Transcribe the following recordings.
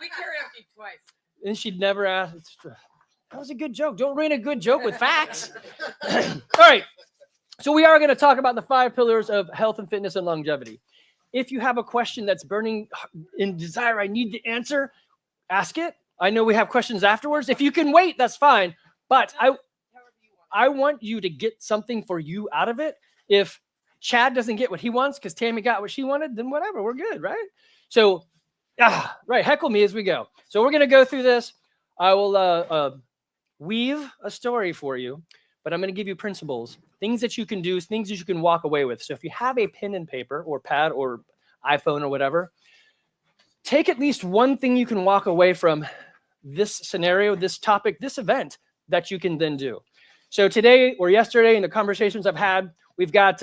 We karaoke twice. And she'd never ask. That was a good joke. Don't ruin a good joke with facts. All right. So we are going to talk about the 5 pillars of health and fitness and longevity. If you have a question that's burning in desire, I need the answer, ask it. I know we have questions afterwards. If you can wait, that's fine. But I want you to get something for you out of it. If Chad doesn't get what he wants because Tammy got what she wanted, then whatever, we're good, right? So, right, heckle me as we go. So we're going to go through this. I will weave a story for you, but I'm going to give you principles, things that you can do, things that you can walk away with. So if you have a pen and paper or pad or iPhone or whatever, take at least one thing you can walk away from this scenario, this topic, this event that you can then do. So today or yesterday in the conversations I've had, we've got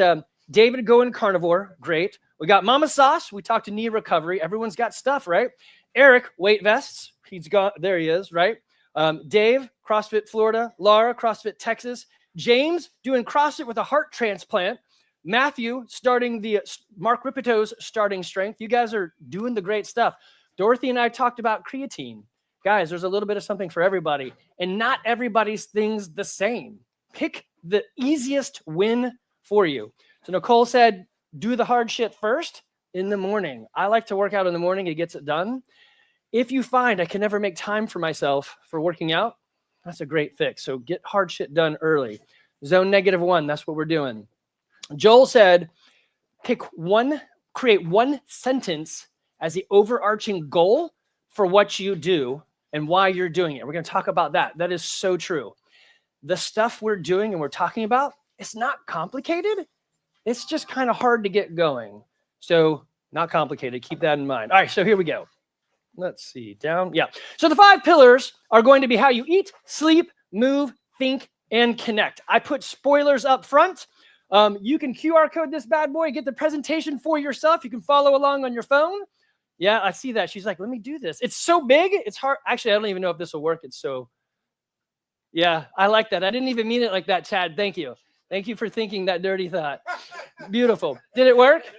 David going carnivore. Great. We got Mama Sauce. We talked to knee recovery. Everyone's got stuff, right? Eric, weight vests. He's got, there he is, right? Dave, CrossFit Florida. Laura, CrossFit Texas. James, doing CrossFit with a heart transplant. Matthew, starting the Mark Ripito's starting strength. You guys are doing the great stuff. Dorothy and I talked about creatine. Guys, there's a little bit of something for everybody, and not everybody's thing's the same. Pick the easiest win for you. So Nicole said, do the hard shit first in the morning. I like to work out in the morning. It gets it done. If you find I can never make time for myself for working out, that's a great fix. So get hard shit done early. Zone -1, that's what we're doing. Joel said, create one sentence as the overarching goal for what you do and why you're doing it. We're going to talk about that. That is so true. The stuff we're doing and we're talking about, it's not complicated. It's just kind of hard to get going. So not complicated. Keep that in mind. All right, so here we go. Let's see, down. Yeah. So the 5 pillars are going to be how you eat, sleep, move, think, and connect. I put spoilers up front. You can QR code this bad boy, get the presentation for yourself. You can follow along on your phone. Yeah, I see that. She's like, let me do this. It's so big. It's hard. Actually, I don't even know if this will work. It's so, yeah, I like that. I didn't even mean it like that, Chad. Thank you. Thank you for thinking that dirty thought. Beautiful. Did it work?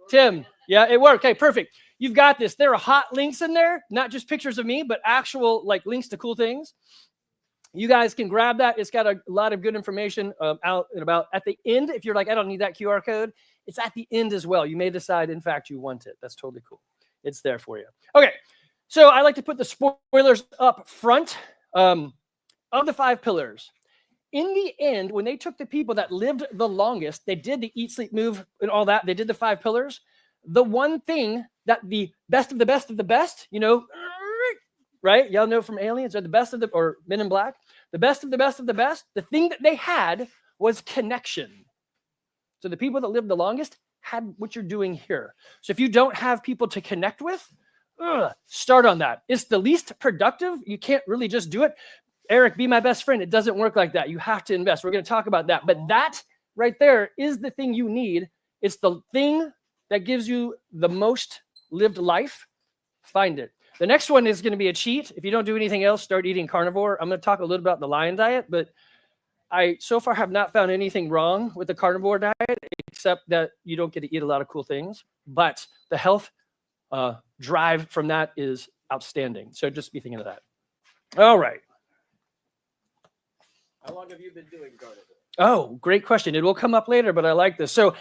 Tim, yeah, it worked. Okay, perfect. You've got this. There are hot links in there, not just pictures of me, but actual like links to cool things. You guys can grab that. It's got a lot of good information out and about. At the end, if you're like, I don't need that QR code, it's at the end as well. You may decide, in fact, you want it. That's totally cool. It's there for you. Okay, so I like to put the spoilers up front of the 5 pillars. In the end, when they took the people that lived the longest, they did the eat, sleep, move, and all that. They did the 5 pillars. The one thing that the best of the best of the best, you know, right? Y'all know from Aliens or the best of the, or Men in Black, the best of the best of the best. The thing that they had was connection. So the people that lived the longest had what you're doing here. So if you don't have people to connect with, start on that. It's the least productive. You can't really just do it. Eric, be my best friend. It doesn't work like that. You have to invest. We're going to talk about that. But that right there is the thing you need. It's the thing that gives you the most lived life. Find it. The next one is going to be a cheat. If you don't do anything else, start eating carnivore. I'm going to talk a little about the lion diet, but I so far have not found anything wrong with the carnivore diet, except that you don't get to eat a lot of cool things. But the health drive from that is outstanding. So just be thinking of that. All right. How long have you been doing carnivore? Oh, great question. It will come up later, but I like this. So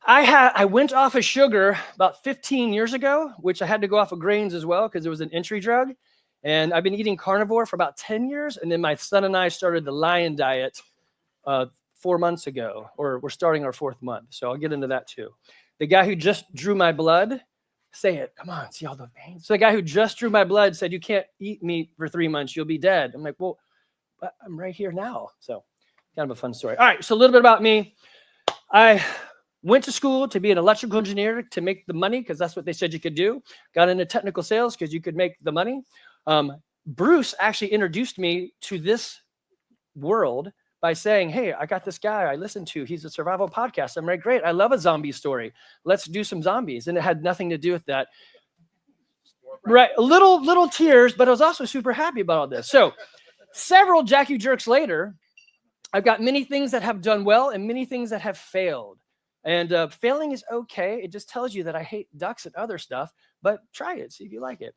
I went off of sugar about 15 years ago, which I had to go off of grains as well because it was an entry drug. And I've been eating carnivore for about 10 years. And then my son and I started the lion diet 4 months ago, or we're starting our 4th month. So I'll get into that too. The guy who just drew my blood, say it, come on, see all the veins. So the guy who just drew my blood said, you can't eat meat for 3 months, you'll be dead. I'm like, well, but I'm right here now. So kind of a fun story. All right, so a little bit about me. I went to school to be an electrical engineer to make the money because that's what they said you could do. Got into technical sales because you could make the money. Bruce actually introduced me to this world by saying, hey, I got this guy I listen to. He's a survival podcast. I'm like, great. I love a zombie story. Let's do some zombies. And it had nothing to do with that. Right. Little tears, but I was also super happy about all this. So several Jack You Jerks later, I've got many things that have done well and many things that have failed. And failing is okay. It just tells you that I hate ducks and other stuff, but try it. See if you like it.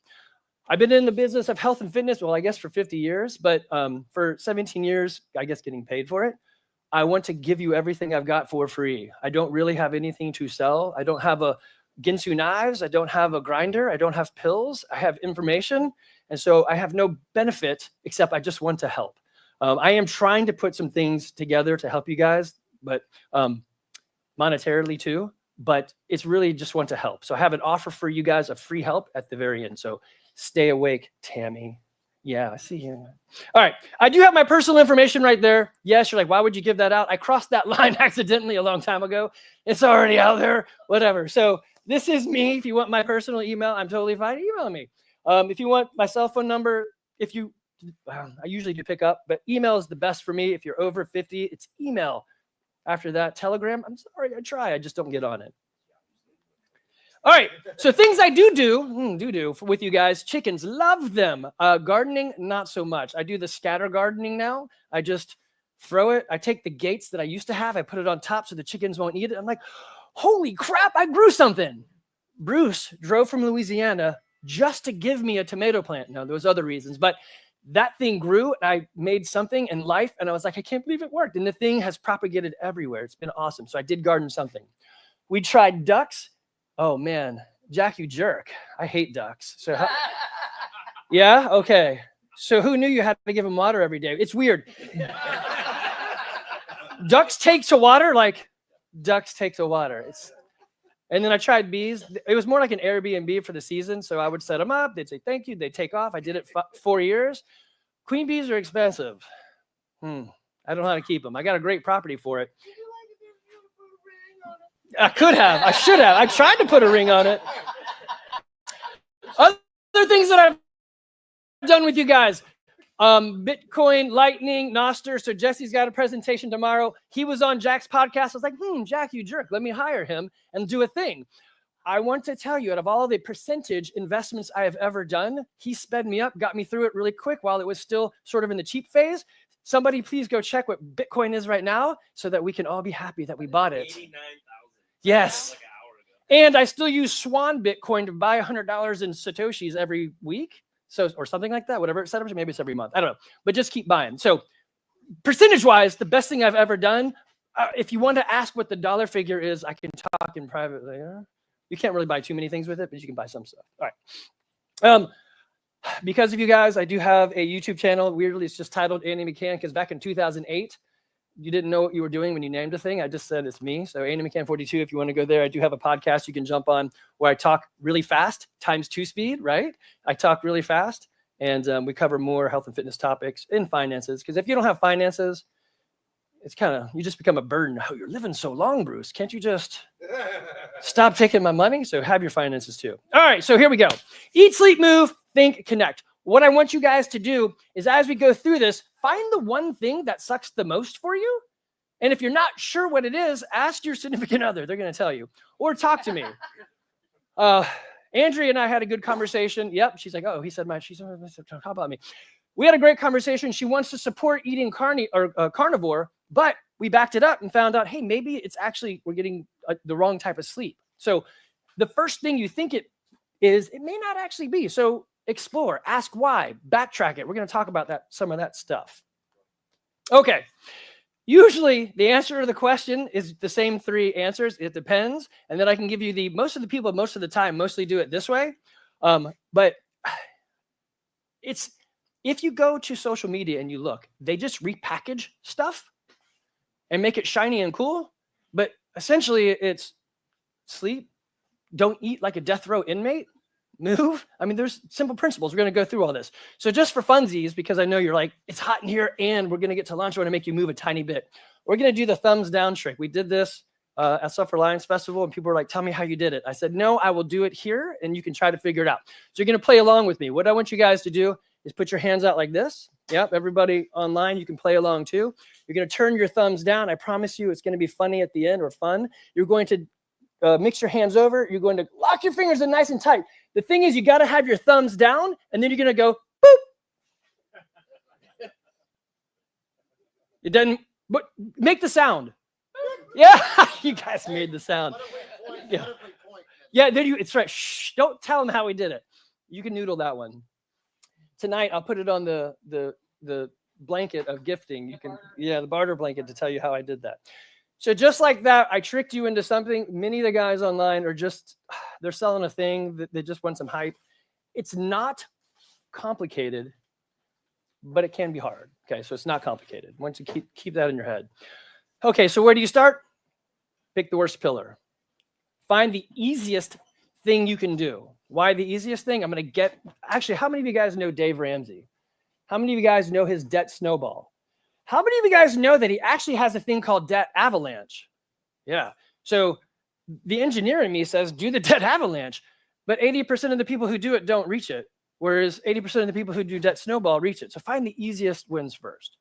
I've been in the business of health and fitness, well, I guess for 50 years, but for 17 years, I guess getting paid for it. I want to give you everything I've got for free. I don't really have anything to sell. I don't have a Ginsu knives. I don't have a grinder. I don't have pills. I have information. And so I have no benefit except I just want to help. I am trying to put some things together to help you guys, but monetarily too, but it's really just want to help. So I have an offer for you guys of free help at the very end. So stay awake, Tammy. Yeah, I see you. All right. I do have my personal information right there. Yes, you're like, why would you give that out? I crossed that line accidentally a long time ago. It's already out there, whatever. So this is me. If you want my personal email, I'm totally fine. Email me. If you want my cell phone number, I usually do pick up, but email is the best for me. If you're over 50, it's email. After that, Telegram, I'm sorry, I try. I just don't get on it. All right, so things I do with you guys. Chickens, love them. Gardening, not so much. I do the scatter gardening now. I just throw it. I take the gates that I used to have. I put it on top so the chickens won't eat it. I'm like, holy crap, I grew something. Bruce drove from Louisiana just to give me a tomato plant. No, there was other reasons, but that thing grew and I made something in life. And I was like, I can't believe it worked. And the thing has propagated everywhere. It's been awesome. So I did garden something. We tried ducks. Oh man, Jack, you jerk. I hate ducks. So yeah, okay. So who knew you had to give them water every day? It's weird. Ducks take to water, And then I tried bees. It was more like an Airbnb for the season. So I would set them up. They'd say, thank you. They'd take off. I did it 4 years. Queen bees are expensive. I don't know how to keep them. I got a great property for it. I could have. I should have. I tried to put a ring on it. Other things that I've done with you guys. Bitcoin, Lightning, Noster. So Jesse's got a presentation tomorrow. He was on Jack's podcast. I was like, Jack, you jerk. Let me hire him and do a thing. I want to tell you, out of all the percentage investments I have ever done, he sped me up, got me through it really quick while it was still sort of in the cheap phase. Somebody please go check what Bitcoin is right now so that we can all be happy that we bought it. 89,000. Yes. Like an hour ago. And I still use Swan Bitcoin to buy $100 in Satoshis every week. So, or something like that, whatever it's set up to, maybe it's every month. I don't know, but just keep buying. So percentage-wise, the best thing I've ever done. If you want to ask what the dollar figure is, I can talk in private later. You can't really buy too many things with it, but you can buy some stuff. All right. Because of you guys, I do have a YouTube channel. Weirdly, it's just titled Andy McCann because back in 2008, you didn't know what you were doing when you named a thing. I just said it's me. So Andy McCann 42, if you want to go there, I do have a podcast you can jump on where I talk really fast, ×2 speed, right? I talk really fast, and we cover more health and fitness topics and finances. Because if you don't have finances, it's kind of, you just become a burden. Oh, you're living so long, Bruce. Can't you just stop taking my money? So have your finances too. All right, so here we go. Eat, sleep, move, think, connect. What I want you guys to do is as we go through this, find the one thing that sucks the most for you. And if you're not sure what it is, ask your significant other. They're going to tell you. Or talk to me. Andrea and I had a good conversation. Yep. She's like, oh, he said, talk about me. We had a great conversation. She wants to support eating carnivore, but we backed it up and found out, hey, maybe it's actually, we're getting the wrong type of sleep. So the first thing you think it is, it may not actually be. So explore, ask why, backtrack it. We're going to talk about that, some of that stuff. Okay. Usually the answer to the question is the same 3 answers. It depends. And then I can give you most of the people, most of the time, mostly do it this way. But if you go to social media and you look, they just repackage stuff and make it shiny and cool. But essentially it's sleep, don't eat like a death row inmate, move. I mean, there's simple principles. We're going to go through all this. So just for funsies, because I know you're like, it's hot in here and we're going to get to lunch. I want to make you move a tiny bit. We're going to do the thumbs down trick. We did this at Suffer Lions Festival and people were like, tell me how you did it. I said, no, I will do it here and you can try to figure it out. So you're going to play along with me. What I want you guys to do is put your hands out like this. Yep. Everybody online, you can play along too. You're going to turn your thumbs down. I promise you it's going to be funny at the end or fun. You're going to mix your hands over. You're going to lock your fingers in nice and tight. The thing is, you got to have your thumbs down, and then you're going to go, boop. It doesn't, but make the sound. Yeah, you guys made the sound. Yeah, there you, it's right. Shh, don't tell them how we did it. You can noodle that one. tonight I'll put it on the blanket of gifting. You can, the barter blanket to tell you how I did that. So just like that, I tricked you into something. Many of the guys online are just, they're selling a thing that they just want some hype. It's not complicated, but it can be hard. Okay, so it's not complicated. Once you keep that in your head. Okay, so where do you start? Pick the worst pillar. Find the easiest thing you can do. Why the easiest thing? I'm going to get, actually, how many of you guys know Dave Ramsey? How many of you guys know his debt snowball? How many of you guys know that he actually has a thing called debt avalanche? Yeah. So the engineer in me says, do the debt avalanche, but 80% of the people who do it don't reach it. Whereas 80% of the people who do debt snowball reach it. So find the easiest wins first.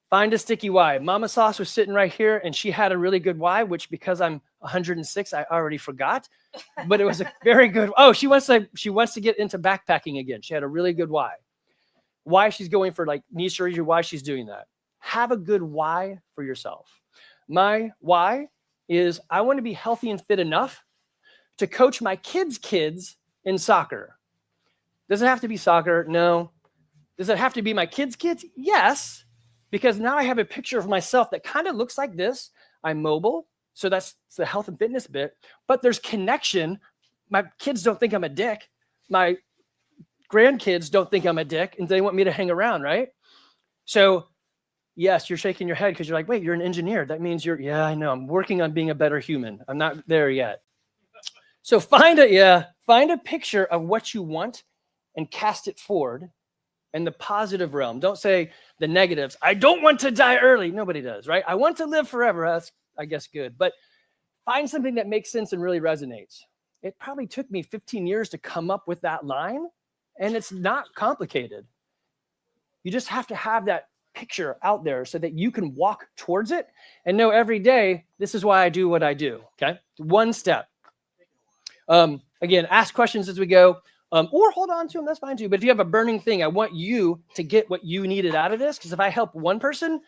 Find a sticky why. Mama Sauce was sitting right here and she had a really good why, which because I'm 106, I already forgot, but it was a very good. Oh, she wants to get into backpacking again. She had a really good why she's going for like knee surgery, why she's doing that. Have a good why for yourself. My why is I want to be healthy and fit enough to coach my kids' in soccer. Does it have to be soccer? No. Does it have to be my kids' Yes, because now I have a picture of myself that kind of looks like this. I'm mobile, so that's the health and fitness bit, but there's connection. My kids don't think I'm a dick. My grandkids don't think I'm a dick, and they want me to hang around, right? So yes, you're shaking your head because you're like, wait, you're an engineer. That means yeah, I know. I'm working on being a better human. I'm not there yet. So find a picture of what you want and cast it forward in the positive realm. Don't say the negatives. I don't want to die early. Nobody does, right? I want to live forever. That's, I guess, good. But find something that makes sense and really resonates. It probably took me 15 years to come up with that line, and it's not complicated. You just have to have that picture out there so that you can walk towards it and know every day, this is why I do what I do, okay? One step. Again, ask questions as we go, or hold on to them, that's fine too. But if you have a burning thing, I want you to get what you needed out of this, because if I help one person,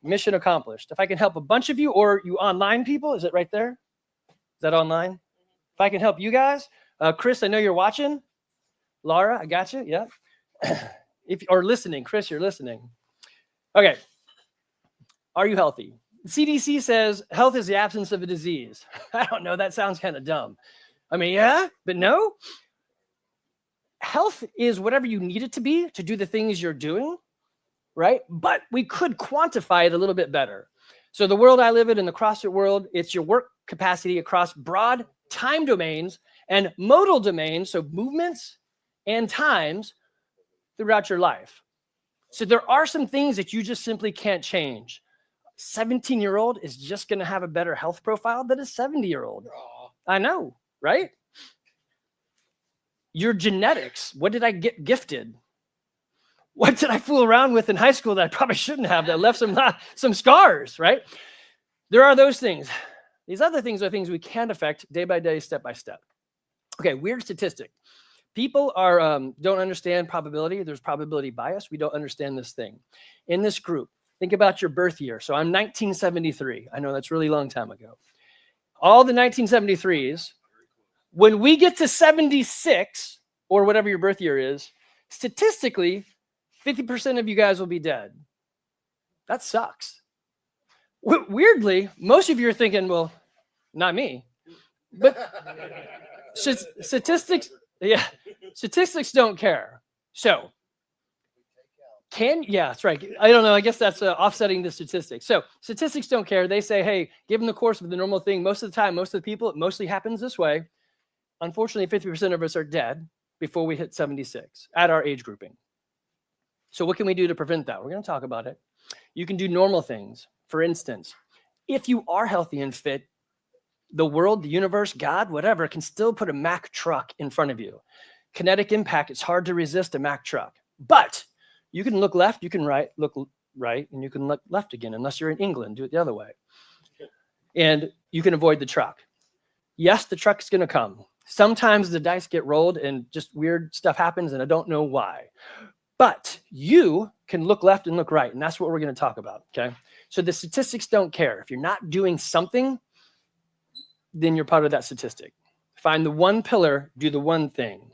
mission accomplished. If I can help a bunch of you, or you online people, is it right there? Is that online? If I can help you guys, Chris, I know you're watching. Laura, I got you, yeah. Or listening, Chris, you're listening. Okay, are you healthy? The CDC says health is the absence of a disease. I don't know, that sounds kind of dumb. I mean, yeah, but no. Health is whatever you need it to be to do the things you're doing, right? But we could quantify it a little bit better. So the world I live in the CrossFit world, it's your work capacity across broad time domains and modal domains, so movements and times throughout your life. So there are some things that you just simply can't change. 17-year-old is just going to have a better health profile than a 70-year-old. I know, right? Your genetics, what did I get gifted? What did I fool around with in high school that I probably shouldn't have, that left some scars, right? There are those things. These other things are things we can affect day by day, step by step. Okay, weird statistic. People don't understand probability. There's probability bias. We don't understand this thing. In this group, think about your birth year. So I'm 1973. I know that's a really long time ago. All the 1973s, when we get to 76, or whatever your birth year is, statistically, 50% of you guys will be dead. That sucks. Weirdly, most of you are thinking, well, not me. But statistics don't care. So, that's right. I don't know. I guess that's offsetting the statistics. So statistics don't care. They say, hey, given the course of the normal thing, most of the time, most of the people, it mostly happens this way. Unfortunately, 50% of us are dead before we hit 76 at our age grouping. So what can we do to prevent that? We're going to talk about it. You can do normal things. For instance, if you are healthy and fit, the world, the universe, God, whatever, can still put a Mack truck in front of you. Kinetic impact, it's hard to resist a Mack truck. But you can look left, you can look right, and you can look left again, unless you're in England, do it the other way. And you can avoid the truck. Yes, the truck's going to come. Sometimes the dice get rolled and just weird stuff happens, and I don't know why. But you can look left and look right, and that's what we're going to talk about, okay? So the statistics don't care. If you're not doing something, then you're part of that statistic. Find the one pillar, do the one thing.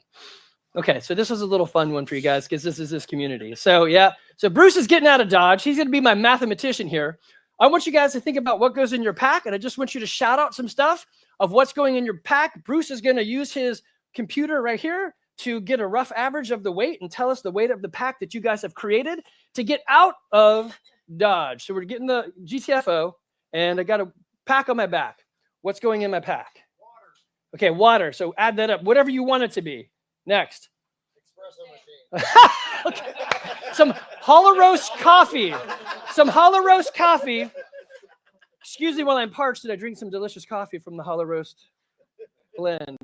Okay, so this is a little fun one for you guys because this is this community. So yeah, so Bruce is getting out of Dodge. He's going to be my mathematician here. I want you guys to think about what goes in your pack, and I just want you to shout out some stuff of what's going in your pack. Bruce is going to use his computer right here to get a rough average of the weight and tell us the weight of the pack that you guys have created to get out of Dodge. So we're getting the GTFO, and I got a pack on my back. What's going in my pack? Water. Okay, water. So add that up, whatever you want it to be. Next. Espresso machine. Okay. Some hollow roast coffee. Some hollow roast coffee. Excuse me while I'm parched. Did I drink some delicious coffee from the hollow roast blend,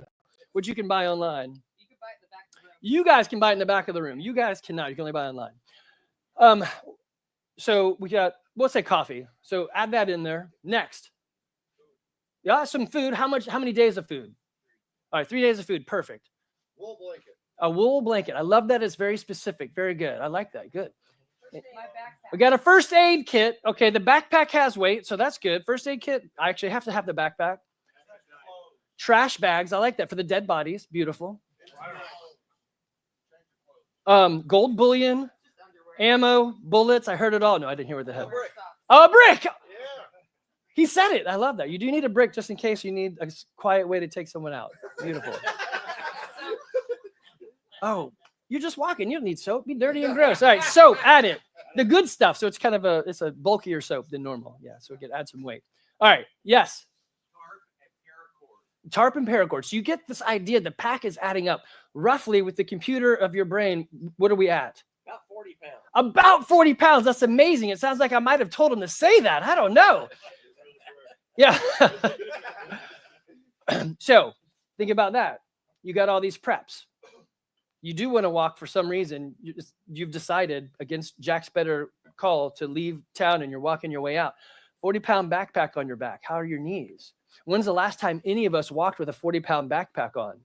which you can buy online? You can buy it in the back of the room. You guys can buy it in the back of the room. You guys cannot. You can only buy it online. So we got, let's say coffee. So add that in there. Next. Yeah, some food. How many days of food? All right, 3 days of food. Perfect. Wool blanket. A wool blanket. I love that. It's very specific. Very good. I like that. Good. We got a first aid kit. Okay, the backpack has weight, so that's good. First aid kit. I actually have to have the backpack. Trash bags. I like that for the dead bodies. Beautiful. Gold bullion, ammo, bullets. I heard it all. No, I didn't hear what the hell. Oh, a brick. Yeah. He said it. I love that. You do need a brick just in case you need a quiet way to take someone out. Beautiful. Oh, you're just walking. You don't need soap. Be dirty and gross. All right, soap. Add it. The good stuff. So it's kind of it's a bulkier soap than normal. Yeah, so we can add some weight. All right. Yes. Tarp and paracord. So you get this idea. The pack is adding up roughly with the computer of your brain. What are we at? About 40 pounds. About 40 pounds. That's amazing. It sounds like I might have told him to say that. I don't know. Yeah. So think about that. You got all these preps. You do want to walk for some reason. You've decided against Jack's better call to leave town and you're walking your way out. 40-pound backpack on your back. How are your knees? When's the last time any of us walked with a 40-pound backpack on?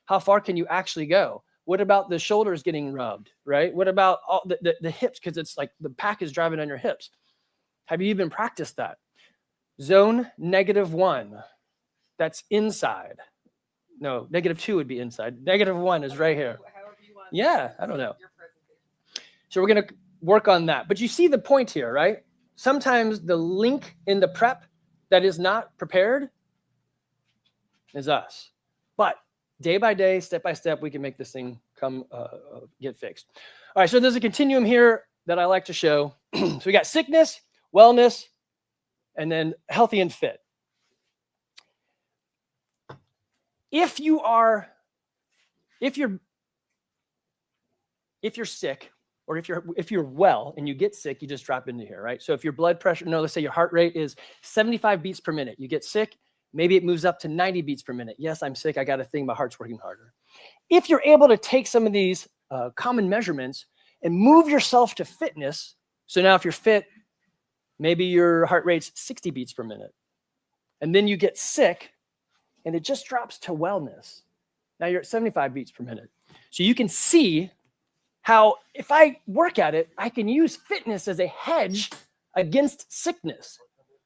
How far can you actually go? What about the shoulders getting rubbed, right? What about all the hips? Because it's like the pack is driving on your hips. Have you even practiced that? Zone -1. That's inside. No, -2 would be inside. -1 is right here. Yeah, I don't know. So we're going to work on that. But you see the point here, right? Sometimes the link in the prep that is not prepared is us. But day by day, step by step, we can make this thing get fixed. All right, so there's a continuum here that I like to show. So we got sickness, wellness, and then healthy and fit. If you're sick, or if you're well and you get sick, you just drop into here, right? So if your blood pressure, let's say your heart rate is 75 beats per minute. You get sick, maybe it moves up to 90 beats per minute. Yes, I'm sick. I got a thing. My heart's working harder. If you're able to take some of these common measurements and move yourself to fitness, so now if you're fit, maybe your heart rate's 60 beats per minute. And then you get sick and it just drops to wellness. Now you're at 75 beats per minute. So you can see how if I work at it, I can use fitness as a hedge against sickness.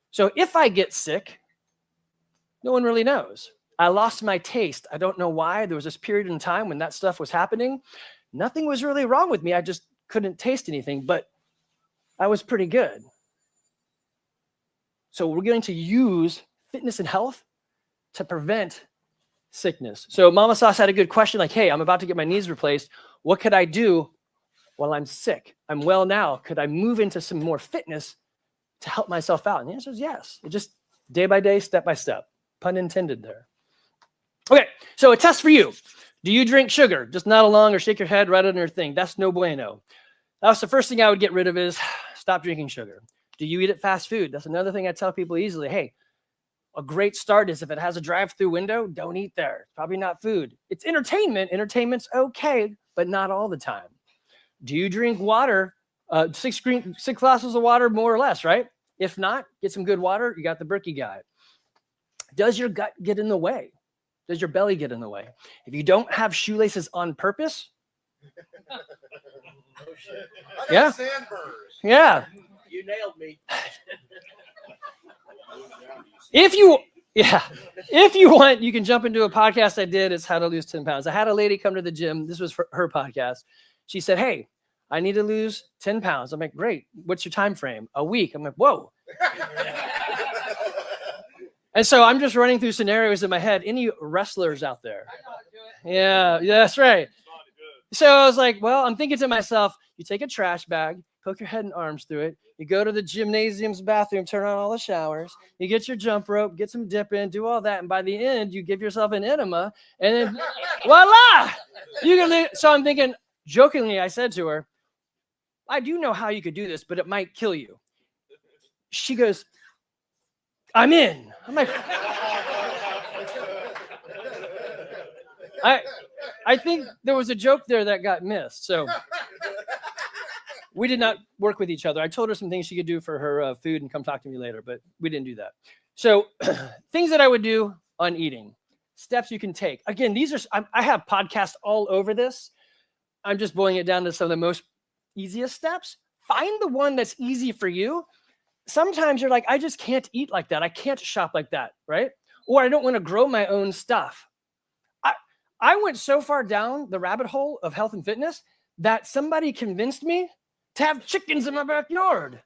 So if I get sick, no one really knows. I lost my taste. I don't know why. There was this period in time when that stuff was happening. Nothing was really wrong with me. I just couldn't taste anything, but I was pretty good. So we're going to use fitness and health to prevent sickness. So Mama Sauce had a good question like, hey, I'm about to get my knees replaced. What could I do while I'm sick? I'm well now. Could I move into some more fitness to help myself out? And the answer is yes. It just day by day, step by step. Pun intended there. Okay, so a test for you. Do you drink sugar? Just nod along or shake your head right on your thing. That's no bueno. That's the first thing I would get rid of is stop drinking sugar. Do you eat at fast food? That's another thing I tell people easily. Hey, a great start is if it has a drive-through window, don't eat there. It's probably not food. It's entertainment. Entertainment's okay, but not all the time. Do you drink water? 6 glasses of water, more or less, right? If not, get some good water. You got the Berkey guide. Does your gut get in the way? Does your belly get in the way? If you don't have shoelaces on purpose, Oh, shit. Yeah. Sandburrs. Yeah. You nailed me. If you want, you can jump into a podcast I did. It's How to Lose 10 Pounds. I had a lady come to the gym. This was for her podcast. She said, hey, I need to lose 10 pounds. I'm like, great. What's your time frame? A week. I'm like, whoa. And so I'm just running through scenarios in my head. Any wrestlers out there? Yeah, that's right. So I was like, well, I'm thinking to myself, you take a trash bag, poke your head and arms through it. You go to the gymnasium's bathroom, turn on all the showers. You get your jump rope, get some dip in, do all that. And by the end, you give yourself an enema. And then, voila! So I'm thinking, jokingly, I said to her, I do know how you could do this, but it might kill you. She goes, I'm in. I'm like, I think there was a joke there that got missed. So we did not work with each other. I told her some things she could do for her food and come talk to me later, but we didn't do that. So things that I would do on eating, steps you can take. Again, these are, I have podcasts all over this. I'm just boiling it down to some of the most easiest steps. Find the one that's easy for you. Sometimes you're like, I just can't eat like that. I can't shop like that, right? Or I don't want to grow my own stuff. I went so far down the rabbit hole of health and fitness that somebody convinced me to have chickens in my backyard.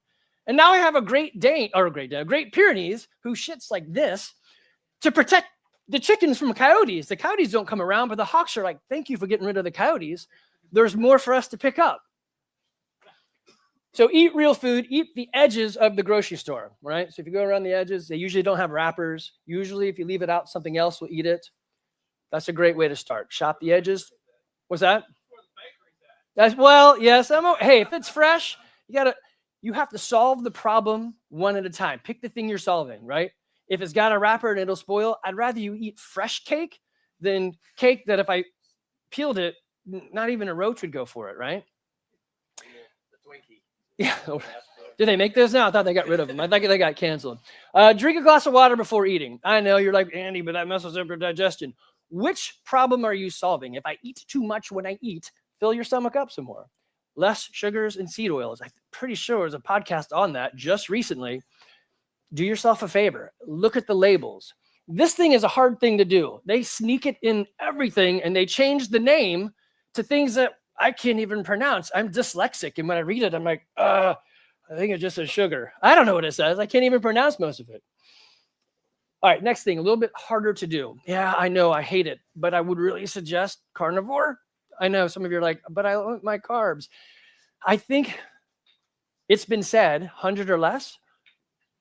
And now I have a Great Pyrenees who shits like this to protect the chickens from coyotes. The coyotes don't come around, but the hawks are like, thank you for getting rid of the coyotes. There's more for us to pick up. So eat real food, eat the edges of the grocery store, right? So if you go around the edges, they usually don't have wrappers. Usually if you leave it out, something else will eat it. That's a great way to start. Shop the edges. What's that? Yes. Hey, if it's fresh, you have to solve the problem one at a time. Pick the thing you're solving, right? If it's got a wrapper and it'll spoil, I'd rather you eat fresh cake than cake that if I peeled it, not even a roach would go for it, right? The Twinkie. Yeah. Do they make those now? I thought they got rid of them. I think they got canceled. Drink a glass of water before eating. I know you're like, Andy, but that messes up your digestion. Which problem are you solving? If I eat too much when I eat, fill your stomach up some more. Less sugars and seed oils. I'm pretty sure there's a podcast on that just recently. Do yourself a favor. Look at the labels. This thing is a hard thing to do. They sneak it in everything and they change the name to things that I can't even pronounce. I'm dyslexic. And when I read it, I'm like, I think it just says sugar. I don't know what it says. I can't even pronounce most of it. All right, next thing, a little bit harder to do. Yeah, I know, I hate it, but I would really suggest carnivore. I know some of you are like, but I want my carbs. I think it's been said, 100 or less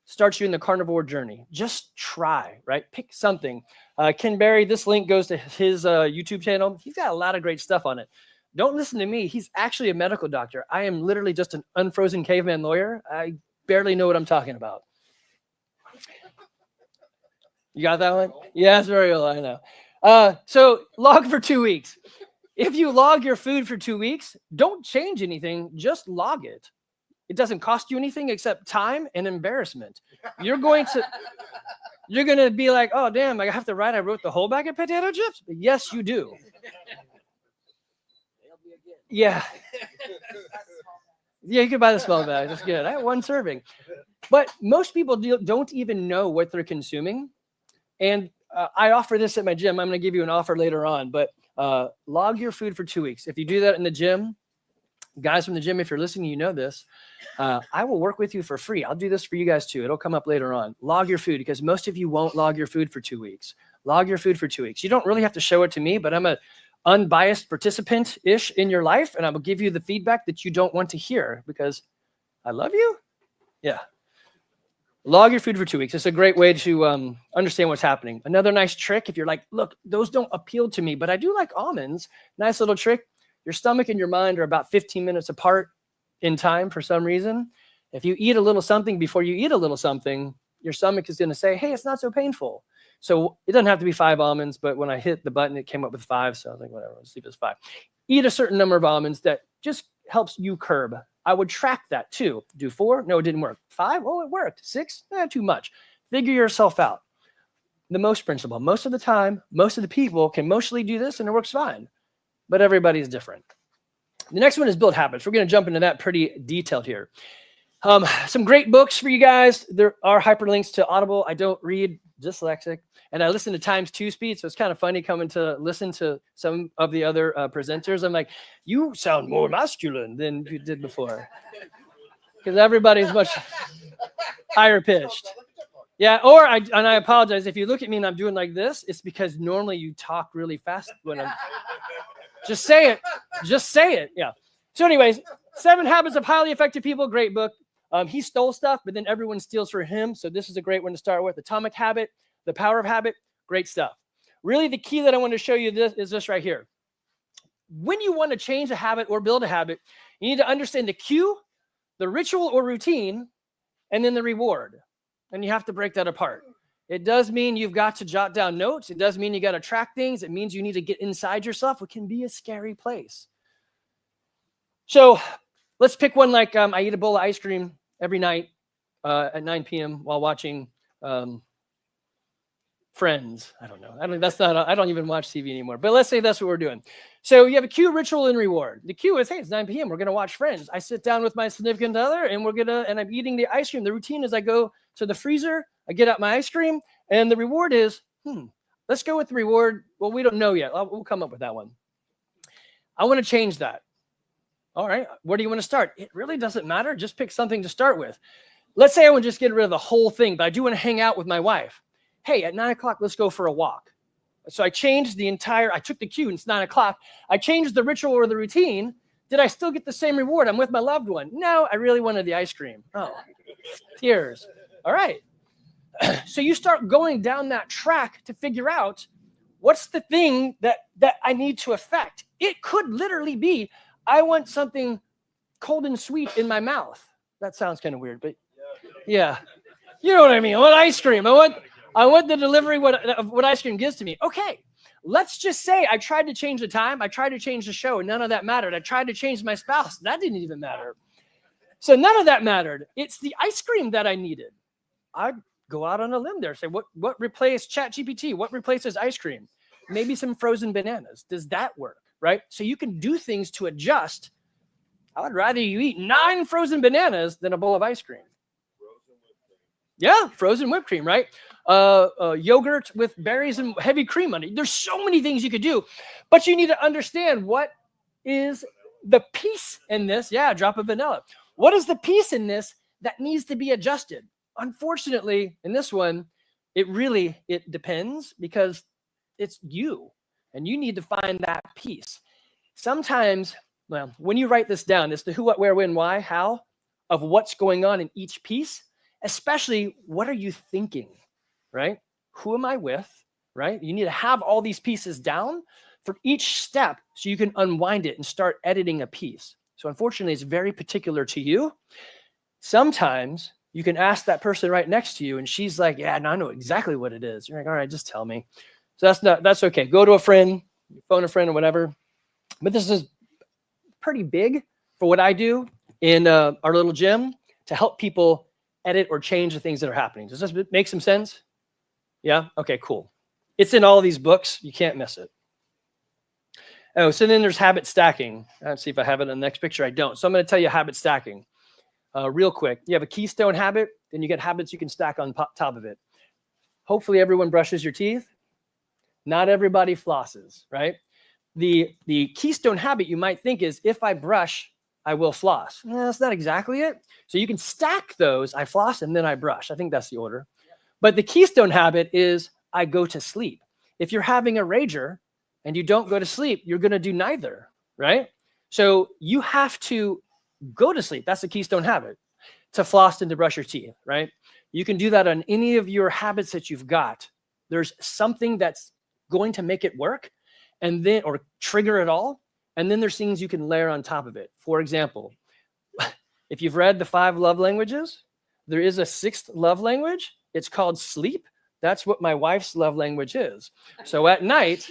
starts you in the carnivore journey. Just try, right? Pick something. Ken Berry, this link goes to his YouTube channel. He's got a lot of great stuff on it. Don't listen to me. He's actually a medical doctor. I am literally just an unfrozen caveman lawyer. I barely know what I'm talking about. You got that one? Yeah, it's very well, I know. So log for 2 weeks. If you log your food for 2 weeks, don't change anything, just log it. It doesn't cost you anything except time and embarrassment. You're going to be like, oh, damn, I have to write, I wrote the whole bag of potato chips? But yes, you do. Yeah. Yeah, you can buy the small bag. That's good. I have one serving. But most people don't even know what they're consuming. And I offer this at my gym. I'm going to give you an offer later on, but log your food for 2 weeks. If you do that in the gym, guys from the gym, if you're listening, you know this, I will work with you for free. I'll do this for you guys too. It'll come up later on. Log your food because most of you won't log your food for 2 weeks. Log your food for 2 weeks. You don't really have to show it to me, but I'm an unbiased participant-ish in your life, and I will give you the feedback that you don't want to hear because I love you. Yeah. Log your food for 2 weeks. It's a great way to understand what's happening. Another nice trick, if you're like, look, those don't appeal to me, but I do like almonds. Nice little trick. Your stomach and your mind are about 15 minutes apart in time for some reason. If you eat a little something before you eat a little something, your stomach is going to say, hey, it's not so painful. So it doesn't have to be 5 almonds, but when I hit the button, it came up with 5. So I was like, whatever, let's leave it as 5. Eat a certain number of almonds that just helps you curb. I would track that too. Do 4? No, it didn't work. 5? Oh, it worked. 6? Too much. Figure yourself out. The most principle. Most of the time, most of the people can mostly do this and it works fine. But everybody's different. The next one is build habits. We're going to jump into that pretty detailed here. Some great books for you guys. There are hyperlinks to Audible. I don't read dyslexic, and I listen to times 2 speed. So it's kind of funny coming to listen to some of the other presenters. I'm like, you sound more masculine than you did before. Because everybody's much higher pitched. Yeah, and I apologize. If you look at me and I'm doing like this, it's because normally you talk really fast when I'm... Just say it. Just say it. Yeah. So anyways, 7 Habits of Highly Effective People, great book. He stole stuff, but then everyone steals for him. So this is a great one to start with. Atomic Habit, The Power of Habit, great stuff. Really, the key that I want to show you is this right here. When you want to change a habit or build a habit, you need to understand the cue, the ritual or routine, and then the reward. And you have to break that apart. It does mean you've got to jot down notes. It does mean you got to track things. It means you need to get inside yourself. It can be a scary place. So let's pick one like I eat a bowl of ice cream every night at 9 p.m. while watching Friends. I don't know. I don't even watch TV anymore. But let's say that's what we're doing. So you have a cue, ritual, and reward. The cue is, hey, it's 9 p.m. We're going to watch Friends. I sit down with my significant other, and I'm eating the ice cream. The routine is I go to the freezer, I get out my ice cream, and the reward is, let's go with the reward. Well, we don't know yet. We'll come up with that one. I want to change that. All right. Where do you want to start? It really doesn't matter. Just pick something to start with. Let's say I want to just get rid of the whole thing, but I do want to hang out with my wife. Hey, at 9 o'clock, let's go for a walk. So I changed I took the cue and it's 9 o'clock. I changed the ritual or the routine. Did I still get the same reward? I'm with my loved one. No, I really wanted the ice cream. Oh, tears. All right. So you start going down that track to figure out what's the thing that I need to affect. It could literally be, I want something cold and sweet in my mouth. That sounds kind of weird, but yeah. You know what I mean? I want ice cream. I want the delivery what ice cream gives to me. Okay, let's just say I tried to change the time. I tried to change the show. None of that mattered. I tried to change my spouse. That didn't even matter. So none of that mattered. It's the ice cream that I needed. I'd go out on a limb there. Say, what replaced ChatGPT? What replaces ice cream? Maybe some frozen bananas. Does that work? Right? So you can do things to adjust. I would rather you eat 9 frozen bananas than a bowl of ice cream. Yeah, frozen whipped cream, right? Yogurt with berries and heavy cream on it. There's so many things you could do, but you need to understand what is the piece in this. Yeah, a drop of vanilla. What is the piece in this that needs to be adjusted? Unfortunately, in this one, it depends because it's you, and you need to find that piece. Sometimes, well, when you write this down, it's the who, what, where, when, why, how of what's going on in each piece. Especially, what are you thinking, right? Who am I with, right? You need to have all these pieces down for each step so you can unwind it and start editing a piece. So unfortunately, it's very particular to you. Sometimes you can ask that person right next to you and she's like, yeah, no, I know exactly what it is. You're like, all right, just tell me. So that's okay. Go to a friend, phone a friend or whatever. But this is pretty big for what I do in our little gym to help people edit or change the things that are happening. Does this make some sense? Yeah? Okay, cool. It's in all of these books. You can't miss it. Oh, so then there's habit stacking. Let's see if I have it in the next picture. I don't. So I'm going to tell you habit stacking real quick. You have a keystone habit, then you get habits you can stack on top of it. Hopefully everyone brushes your teeth. Not everybody flosses, right? The keystone habit you might think is, if I brush, I will floss. That's not exactly it. So you can stack those. I floss and then I brush. I think that's the order. But the keystone habit is I go to sleep. If you're having a rager and you don't go to sleep, you're going to do neither, right? So you have to go to sleep. That's the keystone habit, to floss and to brush your teeth, right? You can do that on any of your habits that you've got. There's something that's going to make it work and then, or trigger it all. And then there's things you can layer on top of it. For example, if you've read the 5 love languages, there is a 6th love language. It's called sleep. That's what my wife's love language is. So at night,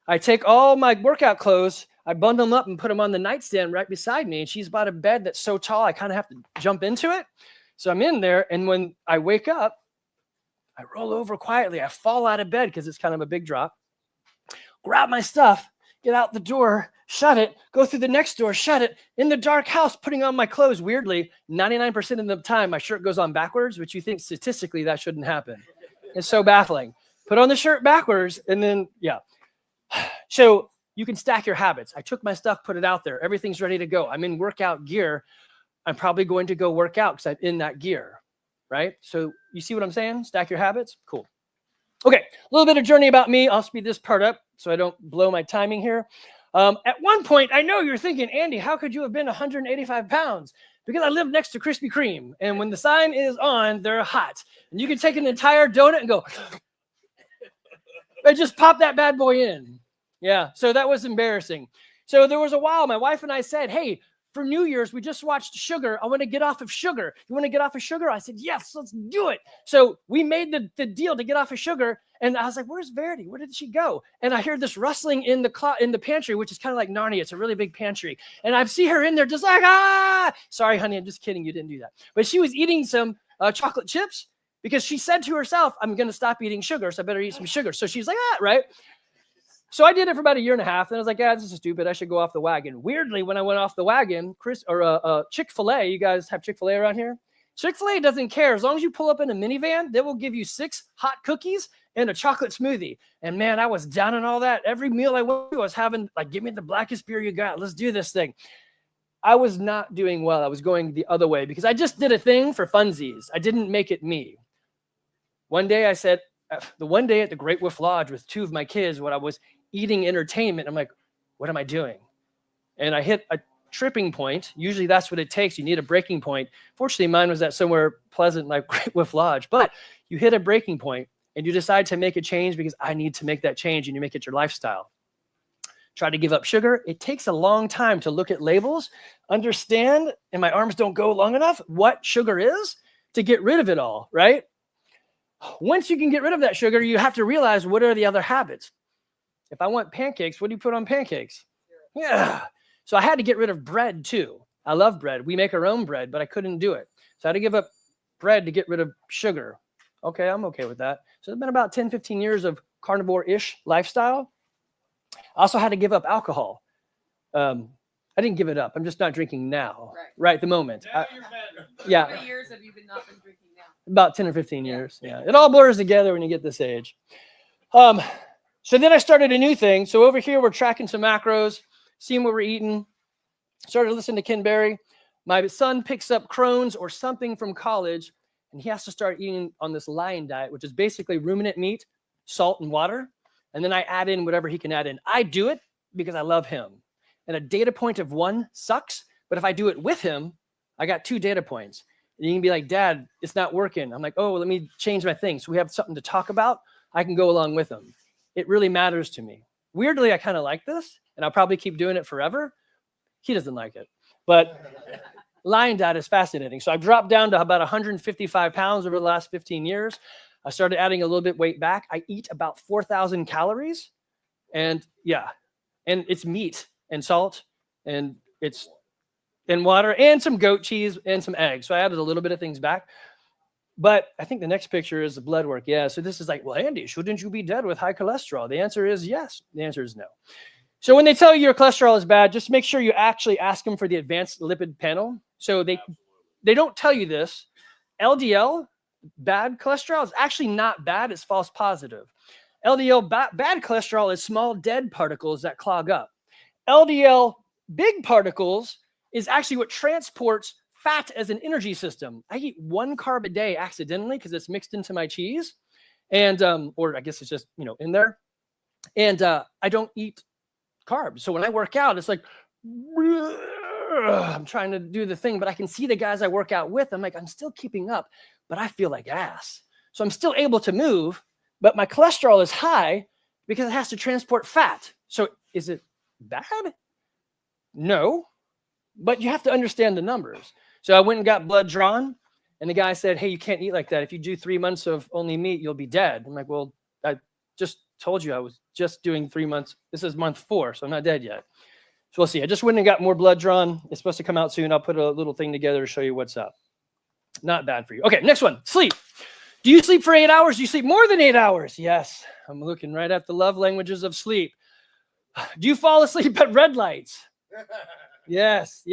I take all my workout clothes, I bundle them up and put them on the nightstand right beside me. And she's bought a bed that's so tall, I kind of have to jump into it. So I'm in there. And when I wake up, I roll over quietly. I fall out of bed because it's kind of a big drop. Grab my stuff, get out the door, shut it, go through the next door, shut it, in the dark house, putting on my clothes. Weirdly, 99% of the time, my shirt goes on backwards, which you think statistically that shouldn't happen. It's so baffling. Put on the shirt backwards and then, yeah. So you can stack your habits. I took my stuff, put it out there. Everything's ready to go. I'm in workout gear. I'm probably going to go work out because I'm in that gear, right? So you see what I'm saying? Stack your habits. Cool. Okay, a little bit of journey about me. I'll speed this part up so I don't blow my timing here. At one point, I know you're thinking, Andy, how could you have been 185 pounds? Because I live next to Krispy Kreme. And when the sign is on, they're hot. And you can take an entire donut and go, and just pop that bad boy in. Yeah, so that was embarrassing. So there was a while, my wife and I said, hey, for New Year's, we just watched Sugar. I want to get off of sugar. You want to get off of sugar? I said, yes, let's do it. So we made the deal to get off of sugar. And I was like, where's Verity? Where did she go? And I hear this rustling in the pantry, which is kind of like Narnia. It's a really big pantry. And I see her in there just like, ah. Sorry, honey, I'm just kidding. You didn't do that. But she was eating some chocolate chips because she said to herself, I'm going to stop eating sugar, so I better eat some sugar. So she's like, right? So I did it for about a year and a half. And I was like, this is stupid. I should go off the wagon. Weirdly, when I went off the wagon, Chick-fil-A, you guys have Chick-fil-A around here? Chick-fil-A doesn't care. As long as you pull up in a minivan, they will give you 6 hot cookies and a chocolate smoothie. And man, I was down on all that. Every meal I went to, I was having, like, give me the blackest beer you got. Let's do this thing. I was not doing well. I was going the other way because I just did a thing for funsies. I didn't make it me. One day I said, the one day at the Great Wolf Lodge with 2 of my kids, when I was eating entertainment, I'm like, what am I doing? And I hit a tripping point. Usually that's what it takes. You need a breaking point. Fortunately, mine was at somewhere pleasant like Great Wolf Lodge. But you hit a breaking point and you decide to make a change because I need to make that change, and you make it your lifestyle. Try to give up sugar. It takes a long time to look at labels, understand, and my arms don't go long enough, what sugar is to get rid of it all, right? Once you can get rid of that sugar, you have to realize, what are the other habits? If I want pancakes, what do you put on pancakes? Yeah. So I had to get rid of bread too. I love bread. We make our own bread, but I couldn't do it. So I had to give up bread to get rid of sugar. Okay, I'm okay with that. So it's been about 10, 15 years of carnivore-ish lifestyle. I also had to give up alcohol. I didn't give it up. I'm just not drinking now. Right at the moment. Yeah. How many years have you not been drinking now? About 10 or 15 years. Yeah. It all blurs together when you get this age. So then I started a new thing. So over here, we're tracking some macros, seeing what we're eating. Started listening to Ken Berry. My son picks up Crohn's or something from college, and he has to start eating on this lion diet, which is basically ruminant meat, salt, and water. And then I add in whatever he can add in. I do it because I love him. And a data point of 1 sucks. But if I do it with him, I got 2 data points. And you can be like, Dad, it's not working. I'm like, oh, let me change my thing. So we have something to talk about. I can go along with him. It really matters to me. Weirdly, I kind of like this, and I'll probably keep doing it forever. He doesn't like it. But lion diet is fascinating. So I've dropped down to about 155 pounds over the last 15 years. I started adding a little bit weight back. I eat about 4,000 calories. And yeah, and it's meat and salt, and it's in water, and some goat cheese and some eggs. So I added a little bit of things back. But I think the next picture is the blood work. Yeah, so this is like, well, Andy, shouldn't you be dead with high cholesterol? The answer is yes. The answer is no. So when they tell you your cholesterol is bad, just make sure you actually ask them for the advanced lipid panel. So they don't tell you this. LDL, bad cholesterol, is actually not bad. It's false positive. LDL, bad cholesterol is small dead particles that clog up. LDL, big particles, is actually what transports fat as an energy system. I eat 1 carb a day accidentally because it's mixed into my cheese, and or I guess it's just in there. And I don't eat carbs. So when I work out, it's like I'm trying to do the thing, but I can see the guys I work out with. I'm like, I'm still keeping up, but I feel like ass. So I'm still able to move, but my cholesterol is high because it has to transport fat. So is it bad? No, but you have to understand the numbers. So I went and got blood drawn, and the guy said, hey, you can't eat like that. If you do 3 months of only meat, you'll be dead. I'm like, well, I just told you I was just doing 3 months. This is month 4, so I'm not dead yet. So we'll see. I just went and got more blood drawn. It's supposed to come out soon. I'll put a little thing together to show you what's up. Not bad for you. Okay, next one, sleep. Do you sleep for 8 hours? Do you sleep more than 8 hours? Yes, I'm looking right at the love languages of sleep. Do you fall asleep at red lights? Yes.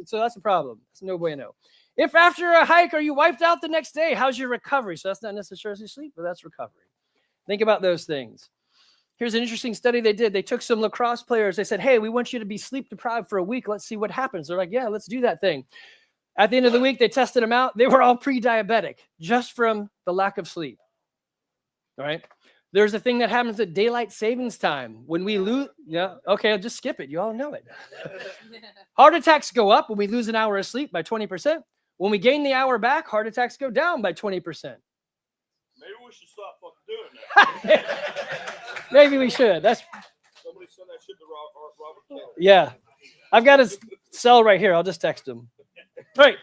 So that's a problem. It's no bueno. If after a hike, are you wiped out the next day? How's your recovery? So that's not necessarily sleep, but that's recovery. Think about those things. Here's an interesting study they did. They took some lacrosse players. They said, hey, we want you to be sleep deprived for a week. Let's see what happens. They're like, yeah, let's do that thing. At the end of the week, they tested them out. They were all pre-diabetic just from the lack of sleep. All right. There's a thing that happens at daylight savings time. When we lose, okay, I'll just skip it. You all know it. Heart attacks go up when we lose an hour of sleep by 20%. When we gain the hour back, heart attacks go down by 20%. Maybe we should stop fucking doing that. Maybe we should. Somebody send that shit to Robert Kelly. Yeah. I've got his cell right here. I'll just text him. All right.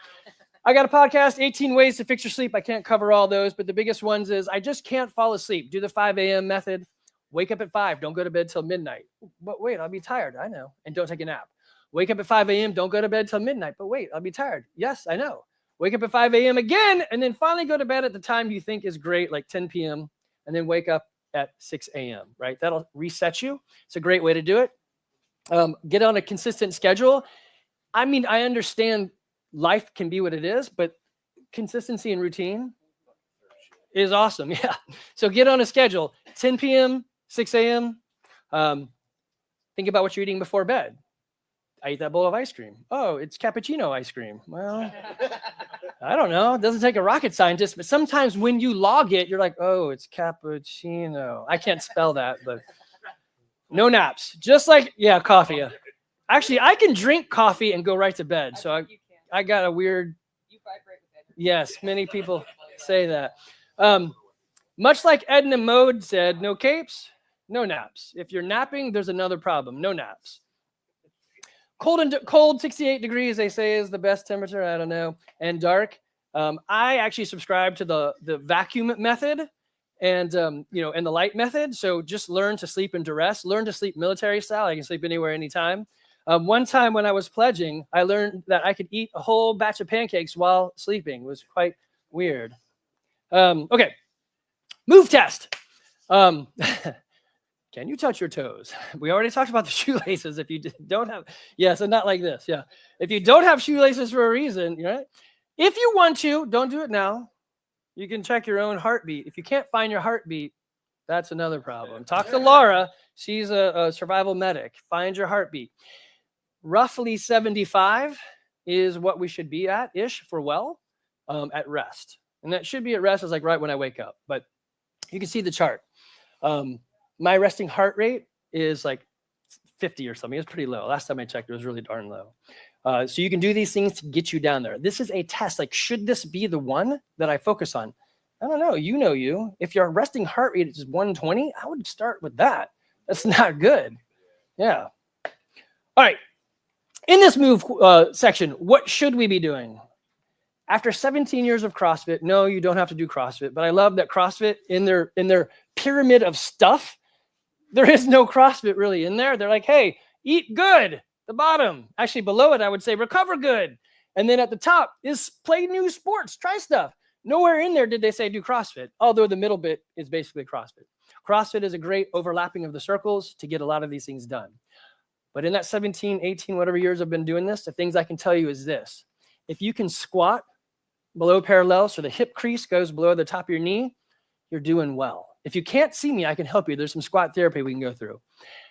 I got a podcast, 18 ways to fix your sleep. I can't cover all those, but the biggest ones is I just can't fall asleep. Do the 5 a.m. method. Wake up at 5. Don't go to bed till midnight. But wait, I'll be tired. I know. And don't take a nap. Wake up at 5 a.m. Don't go to bed till midnight. But wait, I'll be tired. Yes, I know. Wake up at 5 a.m. again, and then finally go to bed at the time you think is great, like 10 p.m., and then wake up at 6 a.m., right? That'll reset you. It's a great way to do it. Get on a consistent schedule. I mean, I understand life can be what it is, but consistency and routine is awesome. Yeah. So get on a schedule, 10 p.m., 6 a.m. Think about what you're eating before bed. I eat that bowl of ice cream. Oh, it's cappuccino ice cream. Well, I don't know. It doesn't take a rocket scientist, but sometimes when you log it, you're like, oh, it's cappuccino. I can't spell that, but no naps. Just like, yeah, coffee. Yeah. Actually, I can drink coffee and go right to bed. So I got a weird. You vibrate with it. Yes, many people say that. Much like Edna Mode said, no capes, no naps. If you're napping, there's another problem. No naps. Cold, 68 degrees, they say, is the best temperature. I don't know. And dark. I actually subscribe to the vacuum method and and the light method. So just learn to sleep in duress. Learn to sleep military style. I can sleep anywhere, anytime. One time when I was pledging, I learned that I could eat a whole batch of pancakes while sleeping. It was quite weird. Okay. Move test. Can you touch your toes? We already talked about the shoelaces. If you don't have, so not like this. Yeah. If you don't have shoelaces for a reason, right? If you want to, don't do it now. You can check your own heartbeat. If you can't find your heartbeat, that's another problem. Talk to Laura. She's a survival medic. Find your heartbeat. Roughly 75 is what we should be at-ish for at rest. And that should be at rest is like right when I wake up. But you can see the chart. My resting heart rate is like 50 or something. It's pretty low. Last time I checked, it was really darn low. So you can do these things to get you down there. This is a test. Like, should this be the one that I focus on? I don't know. You know you. If your resting heart rate is 120, I would start with that. That's not good. Yeah. All right. In this move section, what should we be doing? After 17 years of CrossFit, no, you don't have to do CrossFit. But I love that CrossFit in their pyramid of stuff, there is no CrossFit really in there. They're like, hey, eat good. The bottom. Actually, below it, I would say recover good. And then at the top is play new sports, try stuff. Nowhere in there did they say do CrossFit, although the middle bit is basically CrossFit. CrossFit is a great overlapping of the circles to get a lot of these things done. But in that 17, 18, whatever years I've been doing this, the things I can tell you is this. If you can squat below parallel, so the hip crease goes below the top of your knee, you're doing well. If you can't see me, I can help you. There's some squat therapy we can go through.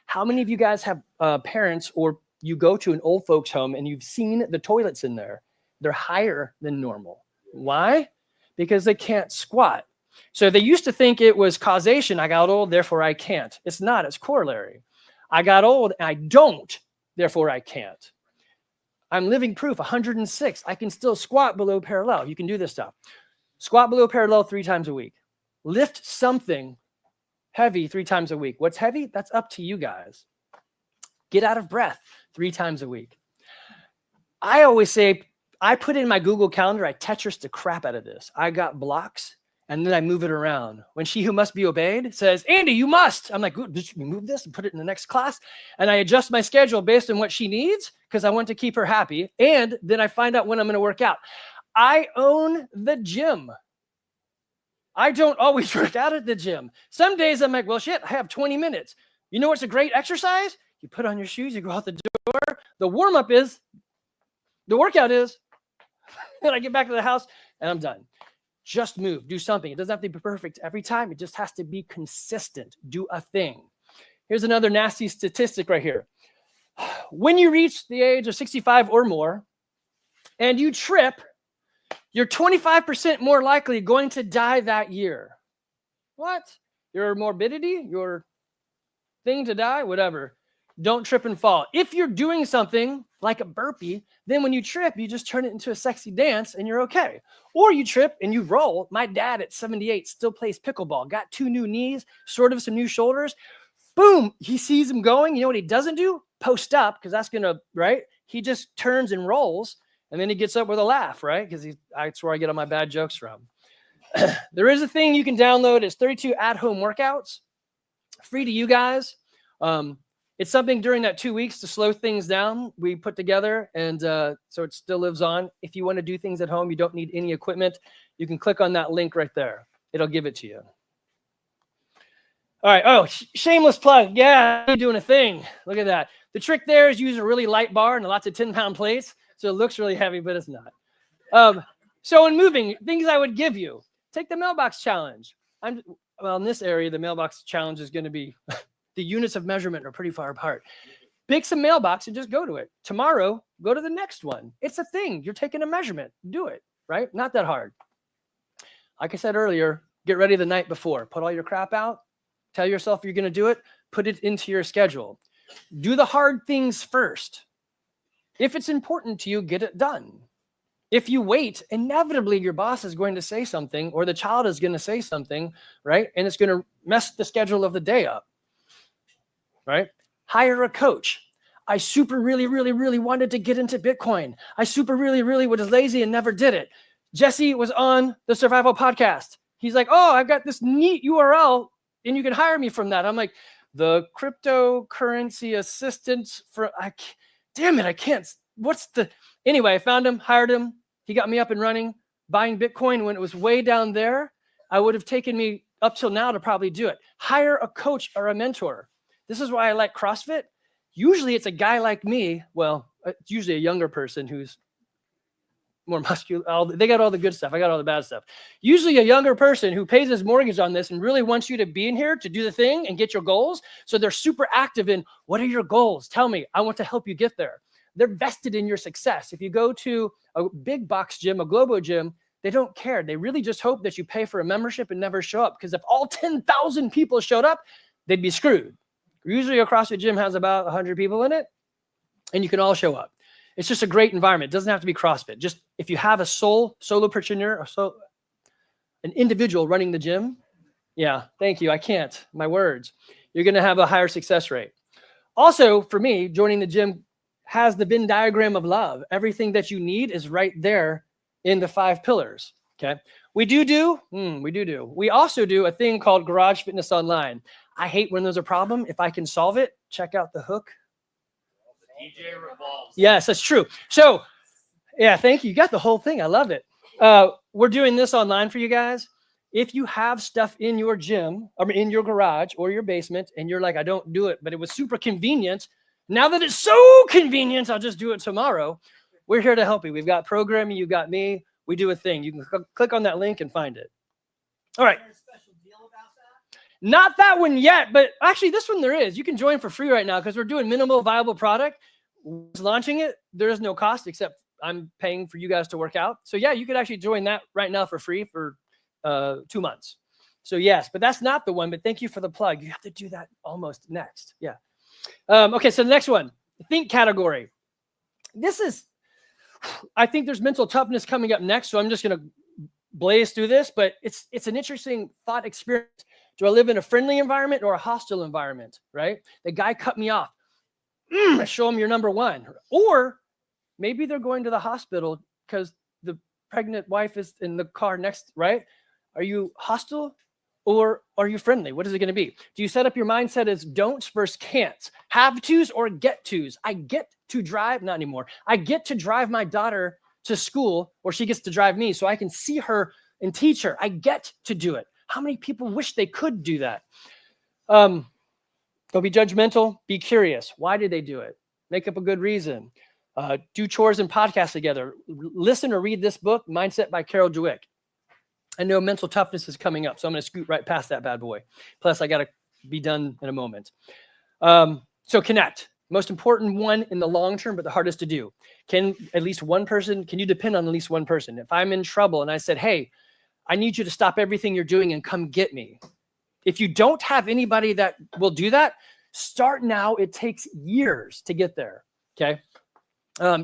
How many of you guys have parents or you go to an old folks home and you've seen the toilets in there? They're higher than normal. Why? Because they can't squat. So they used to think it was causation. I got old, therefore I can't. It's not. It's corollary. I got old and I don't, therefore I can't. I'm living proof, 106. I can still squat below parallel. You can do this stuff. Squat below parallel 3 times a week. Lift something heavy 3 times a week. What's heavy? That's up to you guys. Get out of breath 3 times a week. I always say, I put in my Google Calendar, I Tetris the crap out of this. I got blocks, and then I move it around. When she who must be obeyed says, Andy, you must. I'm like, good, just move this and put it in the next class. And I adjust my schedule based on what she needs because I want to keep her happy. And then I find out when I'm going to work out. I own the gym. I don't always work out at the gym. Some days I'm like, well, shit, I have 20 minutes. You know what's a great exercise? You put on your shoes, you go out the door. The warm-up is, the workout is. And I get back to the house and I'm done. Just move, do something. It doesn't have to be perfect every time. It just has to be consistent. Do a thing. Here's another nasty statistic right here. When you reach the age of 65 or more and you trip, you're 25% more likely going to die that year. What? Your morbidity, your thing to die, whatever. Don't trip and fall. If you're doing something like a burpee, then when you trip, you just turn it into a sexy dance and you're okay. Or you trip and you roll. My dad at 78 still plays pickleball, got 2 new knees, sort of some new shoulders. Boom, he sees him going. You know what he doesn't do? Post up, because that's going to, right? He just turns and rolls, and then he gets up with a laugh, right? Because that's where I get all my bad jokes from. There is a thing you can download. It's 32 at-home workouts, free to you guys. It's something during that 2 weeks to slow things down we put together, and so it still lives on. If you want to do things at home, you don't need any equipment. You can click on that link right there. It'll give it to you. All right. Oh, shameless plug. Yeah, you're doing a thing. Look at that. The trick there is use a really light bar and lots of 10-pound plates, so it looks really heavy, but it's not. So in moving, things I would give you, take the mailbox challenge. Well, in this area, the mailbox challenge is going to be the units of measurement are pretty far apart. Pick some mailbox and just go to it. Tomorrow, go to the next one. It's a thing. You're taking a measurement. Do it, right? Not that hard. Like I said earlier, get ready the night before. Put all your crap out. Tell yourself you're going to do it. Put it into your schedule. Do the hard things first. If it's important to you, get it done. If you wait, inevitably your boss is going to say something or the child is going to say something, right? And it's going to mess the schedule of the day up, right? Hire a coach. I super really wanted to get into Bitcoin. I super really was lazy and never did it. Jesse was on the Survival Podcast. He's like, oh, I've got this neat URL and you can hire me from that. I'm like, the cryptocurrency assistant for, damn it, I can't. Anyway, I found him, hired him. He got me up and running, buying Bitcoin when it was way down there. I would have taken me up till now to probably do it. Hire a coach or a mentor. This is why I like CrossFit. Usually it's a guy like me. Well, it's usually a younger person who's more muscular. They got all the good stuff. I got all the bad stuff. Usually a younger person who pays his mortgage on this and really wants you to be in here to do the thing and get your goals. So they're super active in, what are your goals? Tell me. I want to help you get there. They're vested in your success. If you go to a big box gym, a Globo gym, they don't care. They really just hope that you pay for a membership and never show up. Because if all 10,000 people showed up, they'd be screwed. Usually a CrossFit gym has about 100 people in it, and you can all show up. It's just a great environment. It doesn't have to be CrossFit. Just if you have a solopreneur, an individual running the gym, yeah, thank you. I can't. My words. You're going to have a higher success rate. Also, for me, joining the gym has the Venn diagram of love. Everything that you need is right there in the 5 pillars. Okay. We also do a thing called Garage Fitness Online. I hate when there's a problem. If I can solve it, check out the hook. DJ revolves. Yes, that's true. So, yeah, thank you. You got the whole thing. I love it. We're doing this online for you guys. If you have stuff in your gym, in your garage or your basement, and you're like, I don't do it, but it was super convenient. Now that it's so convenient, I'll just do it tomorrow. We're here to help you. We've got programming. You got me. We do a thing. You can click on that link and find it. All right. Not that one yet, but actually this one there is. You can join for free right now because we're doing minimal viable product. Launching it, there is no cost except I'm paying for you guys to work out. So yeah, you could actually join that right now for free for 2 months. So yes, but that's not the one, but thank you for the plug. You have to do that almost next. Yeah. Okay, so the next one, the think category. I think there's mental toughness coming up next, so I'm just going to blaze through this, but it's an interesting thought experience. Do I live in a friendly environment or a hostile environment, right? The guy cut me off. Show him you're number one. Or maybe they're going to the hospital because the pregnant wife is in the car next, right? Are you hostile or are you friendly? What is it going to be? Do you set up your mindset as don'ts versus can'ts, have tos or get tos? I get to drive, not anymore. I get to drive my daughter to school, or she gets to drive me so I can see her and teach her. I get to do it. How many people wish they could do that? Don't be judgmental. Be curious. Why did they do it? Make up a good reason. Do chores and podcasts together. Listen or read this book, Mindset by Carol Dweck. I know mental toughness is coming up, so I'm going to scoot right past that bad boy. Plus, I got to be done in a moment. So connect. Most important one in the long term, but the hardest to do. Can you depend on at least one person? If I'm in trouble and I said, hey, I need you to stop everything you're doing and come get me. If you don't have anybody that will do that, start now. It takes years to get there, okay?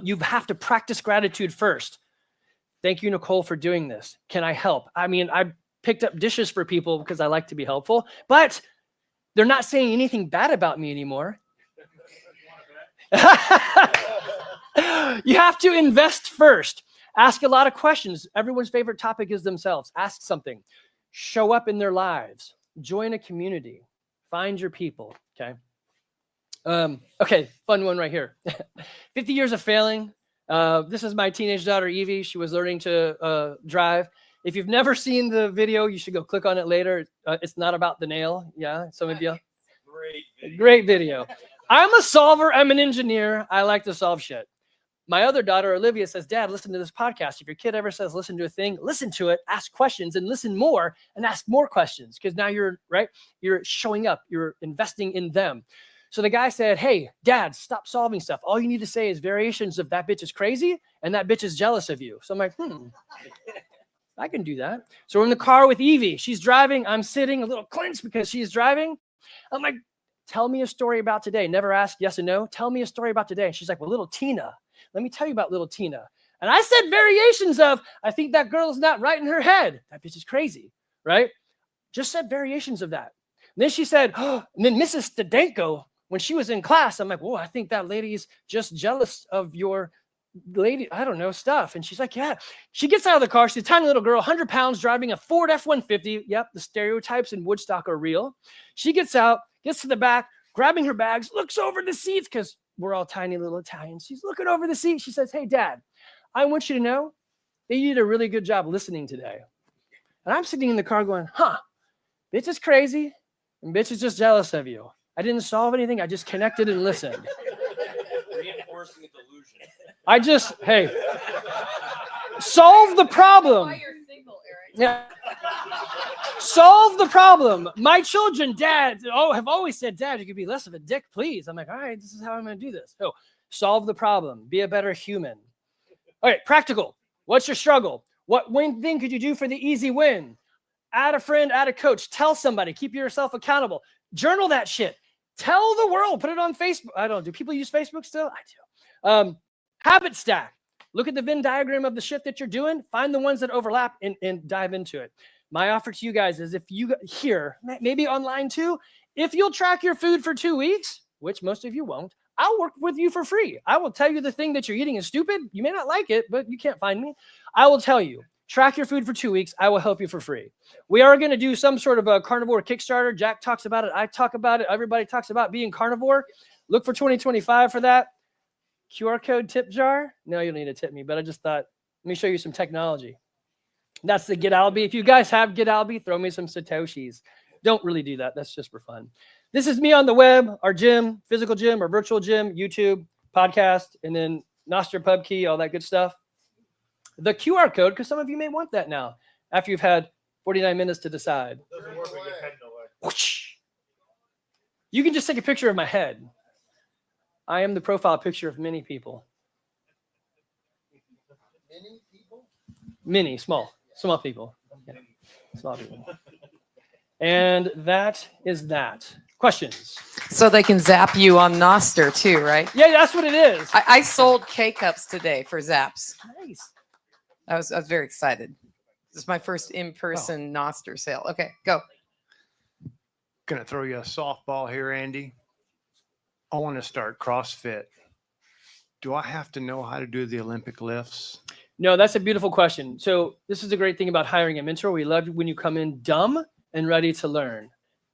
You have to practice gratitude first. Thank you, Nicole, for doing this. Can I help? I mean, I picked up dishes for people because I like to be helpful, but they're not saying anything bad about me anymore. You have to invest first. Ask a lot of questions. Everyone's favorite topic is themselves. Ask something. Show up in their lives. Join a community. Find your people, okay? Okay, fun one right here. 50 years of failing. This is my teenage daughter, Evie. She was learning to drive. If you've never seen the video, you should go click on it later. It's not about the nail. Yeah, some of you. Great video. I'm a solver. I'm an engineer. I like to solve shit. My other daughter, Olivia, says, Dad, listen to this podcast. If your kid ever says, listen to a thing, listen to it, ask questions, and listen more and ask more questions. Because now you're showing up. You're investing in them. So the guy said, hey, Dad, stop solving stuff. All you need to say is variations of that bitch is crazy and that bitch is jealous of you. So I'm like, I can do that. So we're in the car with Evie. She's driving. I'm sitting a little clenched because she's driving. I'm like, tell me a story about today. Never ask yes and no. Tell me a story about today. And she's like, well, little Tina. Let me tell you about little Tina. And I said variations of, I think that girl is not right in her head. That bitch is crazy, right? Just said variations of that. And then she said, and then Mrs. Stadenko, when she was in class, I'm like, whoa, I think that lady's just jealous of your lady, I don't know, stuff. And she's like, yeah. She gets out of the car. She's a tiny little girl, 100 pounds, driving a Ford F-150. Yep, the stereotypes in Woodstock are real. She gets out, gets to the back, grabbing her bags, looks over the seats because we're all tiny little Italians. She's looking over the seat. She says, hey, Dad, I want you to know that you did a really good job listening today. And I'm sitting in the car going, bitch is crazy and bitch is just jealous of you. I didn't solve anything. I just connected and listened. Reinforcing a delusion. Solve the problem. Why you're single, Eric? Yeah. Solve the problem. My children, Dad, have always said, Dad, you could be less of a dick, please. I'm like, all right, this is how I'm going to do this. So solve the problem. Be a better human. All right, practical. What's your struggle? What one thing could you do for the easy win? Add a friend, add a coach. Tell somebody. Keep yourself accountable. Journal that shit. Tell the world. Put it on Facebook. I don't know. Do people use Facebook still? I do. Habit stack. Look at the Venn diagram of the shit that you're doing. Find the ones that overlap and dive into it. My offer to you guys is if you here, maybe online too, if you'll track your food for 2 weeks, which most of you won't, I'll work with you for free. I will tell you the thing that you're eating is stupid. You may not like it, but you can't find me. I will tell you. Track your food for 2 weeks. I will help you for free. We are going to do some sort of a carnivore Kickstarter. Jack talks about it. I talk about it. Everybody talks about being carnivore. Look for 2025 for that. QR code tip jar. No, you don't need to tip me, but I just thought, let me show you some technology. That's the Get Alby. If you guys have Get Alby, throw me some Satoshis. Don't really do that. That's just for fun. This is me on the web, our gym, physical gym, our virtual gym, YouTube, podcast, and then Nostr Pub Key, all that good stuff. The QR code, because some of you may want that now after you've had 49 minutes to decide. Doesn't work when your head no way. Whoosh. You can just take a picture of my head. I am the profile picture of many people. Many people? Many, small people. Yeah. Small people. And that is that. Questions? So they can zap you on Nostr too, right? Yeah, that's what it is. I sold K-Cups today for zaps. Nice. I was very excited. This is my first in-person Nostr sale. Okay, go. Gonna throw you a softball here, Andy. I want to start CrossFit. Do I have to know how to do the Olympic lifts? No, that's a beautiful question. So this is a great thing about hiring a mentor. We love when you come in dumb and ready to learn.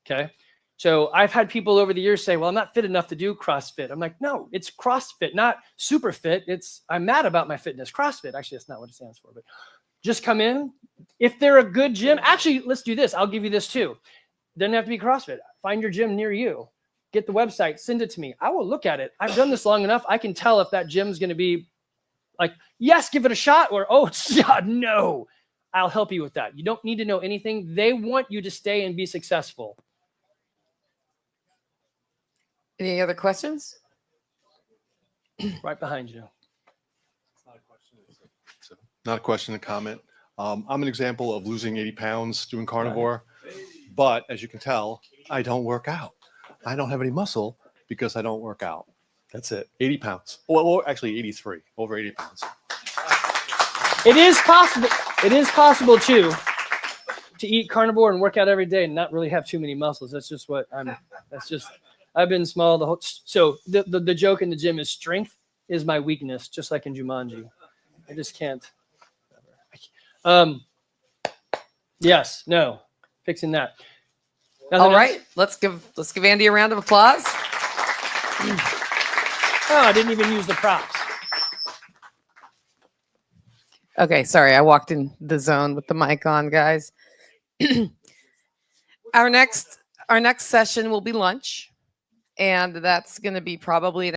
Okay. So I've had people over the years say, well, I'm not fit enough to do CrossFit. I'm like, no, it's CrossFit, not super fit. I'm mad about my fitness. CrossFit. Actually, that's not what it stands for, but just come in. If they're a good gym, actually, let's do this. I'll give you this too. Doesn't have to be CrossFit. Find your gym near you. get the website, send it to me. I will look at it. I've done this long enough. I can tell if that gym's going to be like, yes, give it a shot, or, oh, no. I'll help you with that. You don't need to know anything. They want you to stay and be successful. Any other questions? Right behind you. Not a question, a comment. I'm an example of losing 80 pounds doing carnivore, but as you can tell, I don't work out. I don't have any muscle because I don't work out. That's it. 80 pounds. Well, actually 83, over 80 pounds. It is possible. It is possible too to eat carnivore and work out every day and not really have too many muscles. That's just what I've been small the whole. So the joke in the gym is strength is my weakness, just like in Jumanji. I just can't. Yes, no, fixing that. Nothing All else? right, let's give Andy a round of applause. Oh, I didn't even use the props. Okay, sorry, I walked in the zone with the mic on, guys. Our next session will be lunch, and that's going to be probably